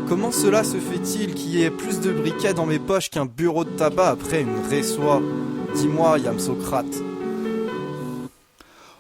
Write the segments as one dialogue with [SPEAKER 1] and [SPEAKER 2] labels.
[SPEAKER 1] Comment cela se fait-il qu'il y ait plus de briquets dans mes poches qu'un bureau de tabac après une réçoit? Dis-moi, Yamsocrate.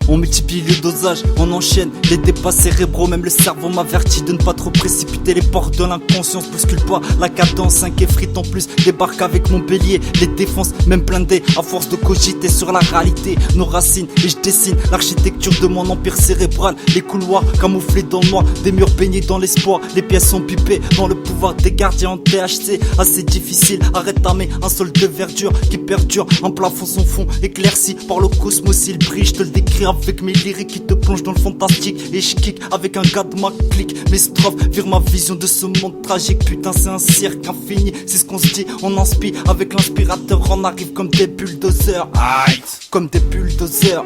[SPEAKER 2] On multiplie le dosage, on enchaîne les débats cérébraux. Même le cerveau m'avertit de ne pas trop précipiter les portes de l'inconscience. Bouscule pas la cadence, 5 effrites en plus. Débarque avec mon bélier, les défenses même blindées. À force de cogiter sur la réalité, nos racines. Et je dessine l'architecture de mon empire cérébral. Les couloirs camouflés dans le noir, des murs baignés dans l'espoir. Les pièces sont pipées dans le pouvoir des gardiens en THC. Assez difficile à rétamer un sol de verdure qui perdure. Un plafond son fond éclairci par le cosmos, il brille. Je te le décris avec mes lyriques qui te plongent dans le fantastique. Et je kick avec un gars de ma clique. Mes strophes virent ma vision de ce monde tragique. Putain c'est un cirque infini, c'est ce qu'on se dit. On inspire avec l'inspirateur, on arrive comme des bulldozers. Comme des bulldozers.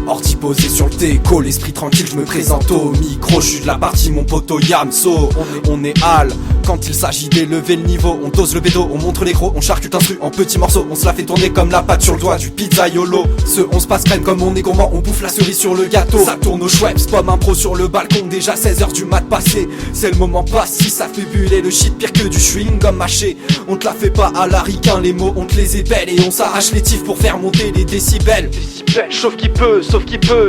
[SPEAKER 1] Ordi posé sur le déco, l'esprit tranquille, je me présente au micro. Je suis de la partie, mon poteau Yamso. On est hal, quand il s'agit d'élever le niveau. On dose le bédo, on montre les gros, on charcute instru en petits morceaux. On se la fait tourner comme la pâte sur le doigt du pizzaiolo. On se passe crème comme on est gourmand, on bouffe la cerise sur le gâteau. Ça tourne au Schweppes, pomme impro sur le balcon. Déjà 16h du mat passé, c'est le moment passé. Ça fait buller le shit pire que du chewing gum mâché. On te la fait pas à l'aricain, les mots on te les ébelle. Et on s'arrache les tifs pour faire monter les décibels.
[SPEAKER 3] Sauf qui peut,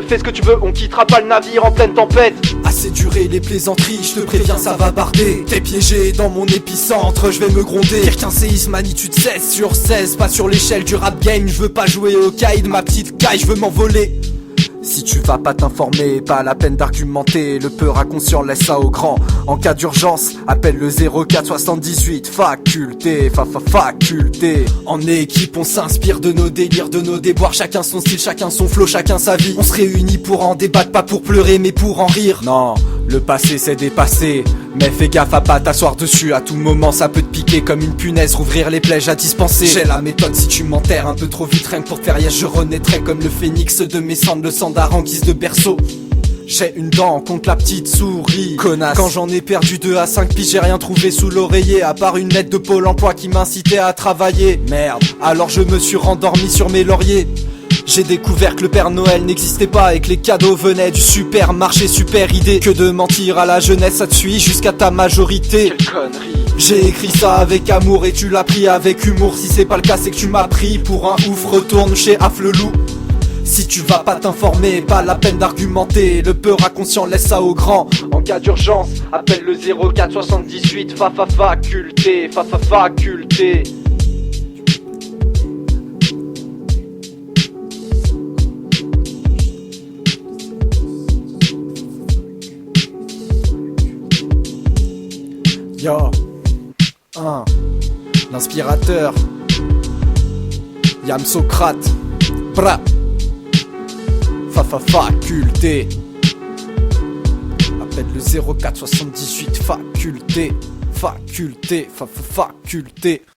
[SPEAKER 3] fais ce que tu veux, on quittera pas le navire en pleine tempête.
[SPEAKER 1] Assez duré les plaisanteries, je te préviens ça va barder. T'es piégé dans mon épicentre, je vais me gronder. Pire qu'un séisme, magnitude 16 sur 16. Pas sur l'échelle du rap game, je veux pas jouer au caïd. Ma petite caille, je veux m'envoler. Si tu vas pas t'informer, pas la peine d'argumenter. Le peur inconscient laisse ça au grand. En cas d'urgence, appelle le 0478. Faculté, faculté. En équipe on s'inspire de nos délires, de nos déboires. Chacun son style, chacun son flow, chacun sa vie. On se réunit pour en débattre, pas pour pleurer mais pour en rire. Non, le passé c'est dépassé, mais fais gaffe à pas t'asseoir dessus. À tout moment ça peut te piquer comme une punaise, rouvrir les plaies à dispenser. J'ai la méthode si tu m'enterres un peu trop vite. Rien que pour te faire yes, je renaîtrai comme le phénix de mes cendres. Le sang en guise de berceau. J'ai une dent contre la petite souris, connasse. Quand j'en ai perdu 2 à 5 piges, j'ai rien trouvé sous l'oreiller à part une lettre de Pôle emploi qui m'incitait à travailler. Merde, alors je me suis rendormi sur mes lauriers. J'ai découvert que le Père Noël n'existait pas et que les cadeaux venaient du supermarché. Super idée que de mentir à la jeunesse, ça te suit jusqu'à ta majorité.
[SPEAKER 3] Quelle connerie.
[SPEAKER 1] J'ai écrit ça avec amour et tu l'as pris avec humour. Si c'est pas le cas c'est que tu m'as pris pour un ouf. Retourne chez Afflelou. Si tu vas pas t'informer, pas la peine d'argumenter. Le peur inconscient laisse ça au grand.
[SPEAKER 3] En cas d'urgence, appelle le 0478. Faculté, faculté.
[SPEAKER 1] Yo, l'inspirateur Yamsocrate. Bra. Faculté. Appelle le 0478. Faculté.